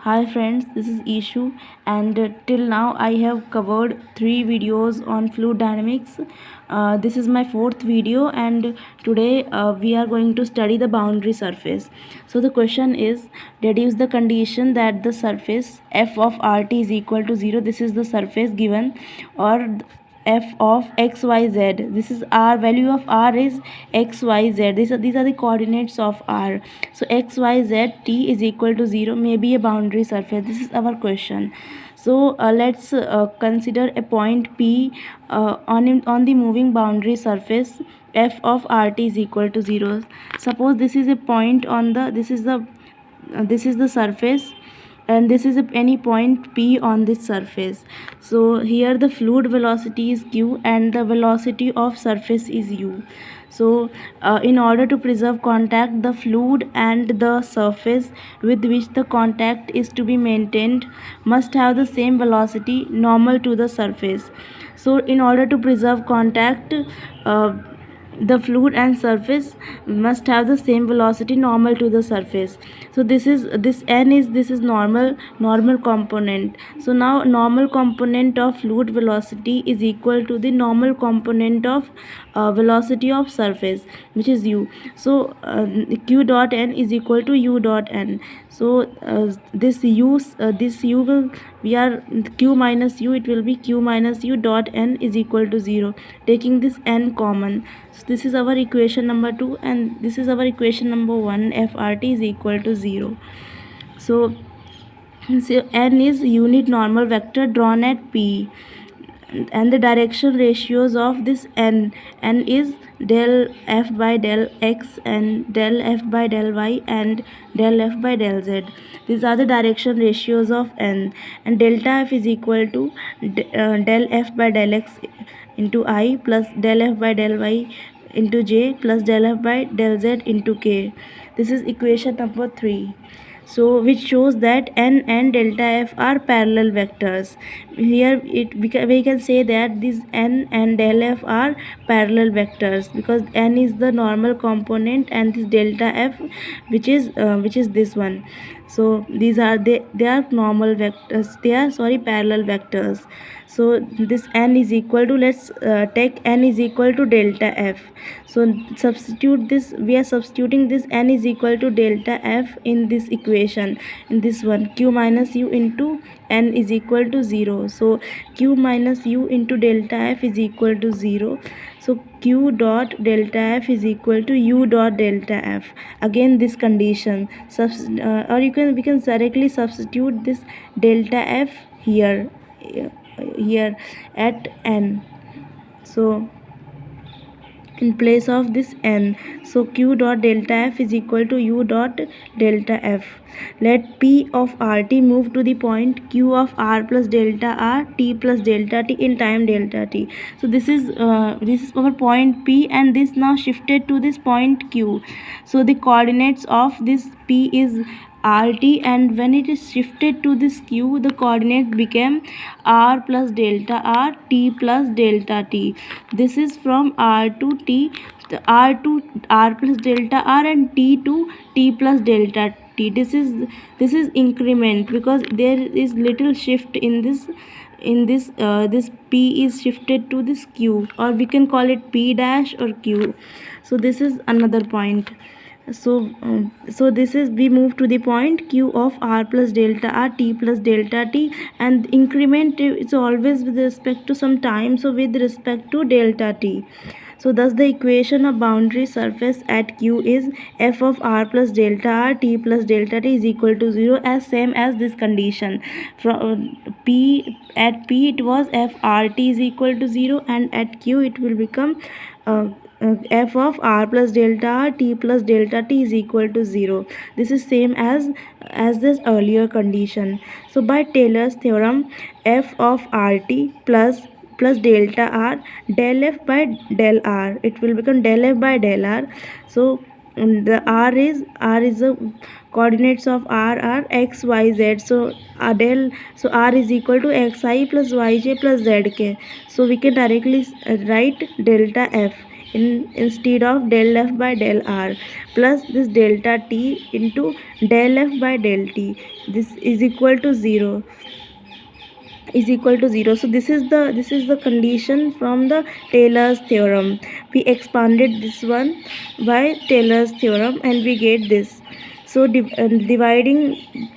Hi friends, this is Ishu, and till now I have covered 3 videos on fluid dynamics. This is my 4th video, and today we are going to study the boundary surface. So the question is, deduce the condition that the surface f of rt is equal to 0. This is the surface given, or f of xyz. This is r, value of r is xyz. These are the coordinates of r. So xyz t is equal to 0 may be a boundary surface. This is our question. So let's consider a point P on the moving boundary surface f of rt is equal to 0. Suppose this is a point on the this is the surface, and this is any point P on this surface. So here the fluid velocity is q and the velocity of surface is u. So in order to preserve contact, the fluid and the surface with which the contact is to be maintained must have the same velocity normal to the surface. So in order to preserve contact, the fluid and surface must have the same velocity normal to the surface. So this is normal component. So now normal component of fluid velocity is equal to the normal component of velocity of surface, which is u. So q dot n is equal to u dot n. So this u will, we are q minus u, it will be q minus u dot n is equal to 0, taking this n common. So this is our equation number 2, and this is our equation number 1. FRT is equal to 0. So n is unit normal vector drawn at P, and the direction ratios of this n is del f by del x and del f by del y and del f by del z. These are the direction ratios of n, and delta f is equal to del f by del x into I plus del f by del y into j plus del f by del z into k. This is equation number 3. So which shows that n and delta f are parallel vectors. Here we can say that these n and del f are parallel vectors because n is the normal component and this delta f which is this one. So these are they are normal vectors, they are parallel vectors. So this n is equal to, let's take n is equal to delta f. So substitute this, we are substituting this n is equal to delta f in this equation, in this one, q minus u into n is equal to 0. So q minus u into delta f is equal to 0. So q dot delta f is equal to u dot delta f. Again this condition, or we can directly substitute this delta f here at n. So in place of this n, so q dot delta f is equal to u dot delta f. Let p of rt move to the point q of r plus delta r t plus delta t in time delta t. So this is our point p, and this now shifted to this point q. So the coordinates of this p is rt, and when it is shifted to this q, the coordinate became r plus delta r t plus delta t. This is from r to t, r to r plus delta r, and t to t plus delta t. This is increment because there is little shift in this this p is shifted to this q, or we can call it p dash or q. So this is another point. So this is, we move to the point q of r plus delta r t plus delta t, and increment is always with respect to some time, so with respect to delta t. So thus the equation of boundary surface at q is f of r plus delta r t plus delta t is equal to 0, as same as this condition. From p, at p it was f r t is equal to 0, and at q it will become f of r plus delta r t plus delta t is equal to 0. This is same as this earlier condition. So by Taylor's theorem, f of rt plus delta r del f by del r, it will become del f by del r. So the r is the coordinates of r are x, y, z. So r is equal to xi plus yj plus zk. So we can directly write delta f instead of del f by del r, plus this delta t into del f by del t. This is equal to 0, is equal to 0. So this is the condition from the Taylor's theorem. We expanded this one by Taylor's theorem and we get this. So dividing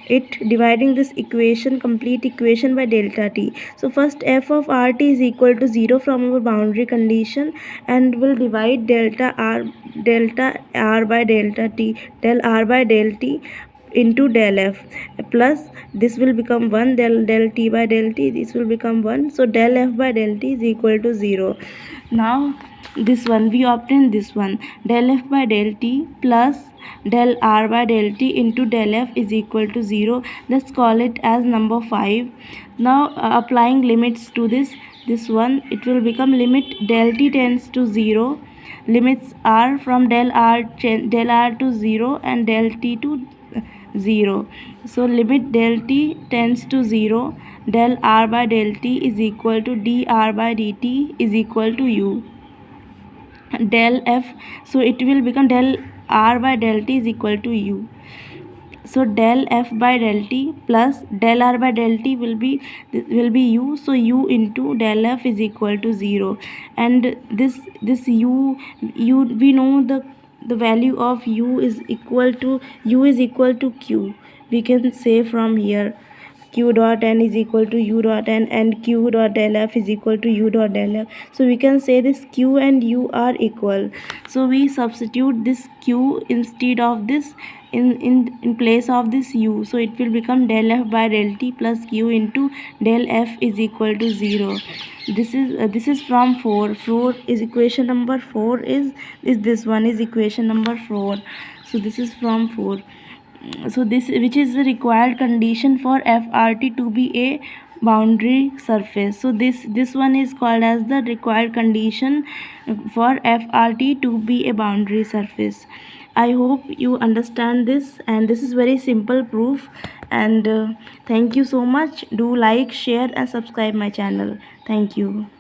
this equation, complete equation, by delta t. So first f of rt is equal to 0 from our boundary condition, and will divide delta r by delta t, del r by del t into del f, plus this will become 1, del t by del t, this will become 1. So del f by del t is equal to 0. Now this one we obtain, this one del f by del t plus del r by del t into del f is equal to 0. Let's call it as number 5. Now applying limits to this one, it will become limit del t tends to 0, limits are from del r to 0 and del t to 0. So limit del t tends to 0, del r by del t is equal to dr by dt is equal to u, del f. So it will become del r by del t is equal to u. So del f by del t plus del r by del t will be u. So u into del f is equal to 0, and this u we know the value of u is equal to q. We can say from here q dot n is equal to u dot n, and q dot del f is equal to u dot del f. So we can say this q and u are equal. So we substitute this q instead of this in place of this u. So it will become del f by del t plus q into del f is equal to 0. This is from 4. 4 is equation number 4 is this one is equation number 4. So this is from 4. So this, which is the required condition for FRT to be a boundary surface. So this one is called as the required condition for FRT to be a boundary surface. I hope you understand this, and this is very simple proof. And thank you so much. Do like, share and subscribe my channel. Thank you.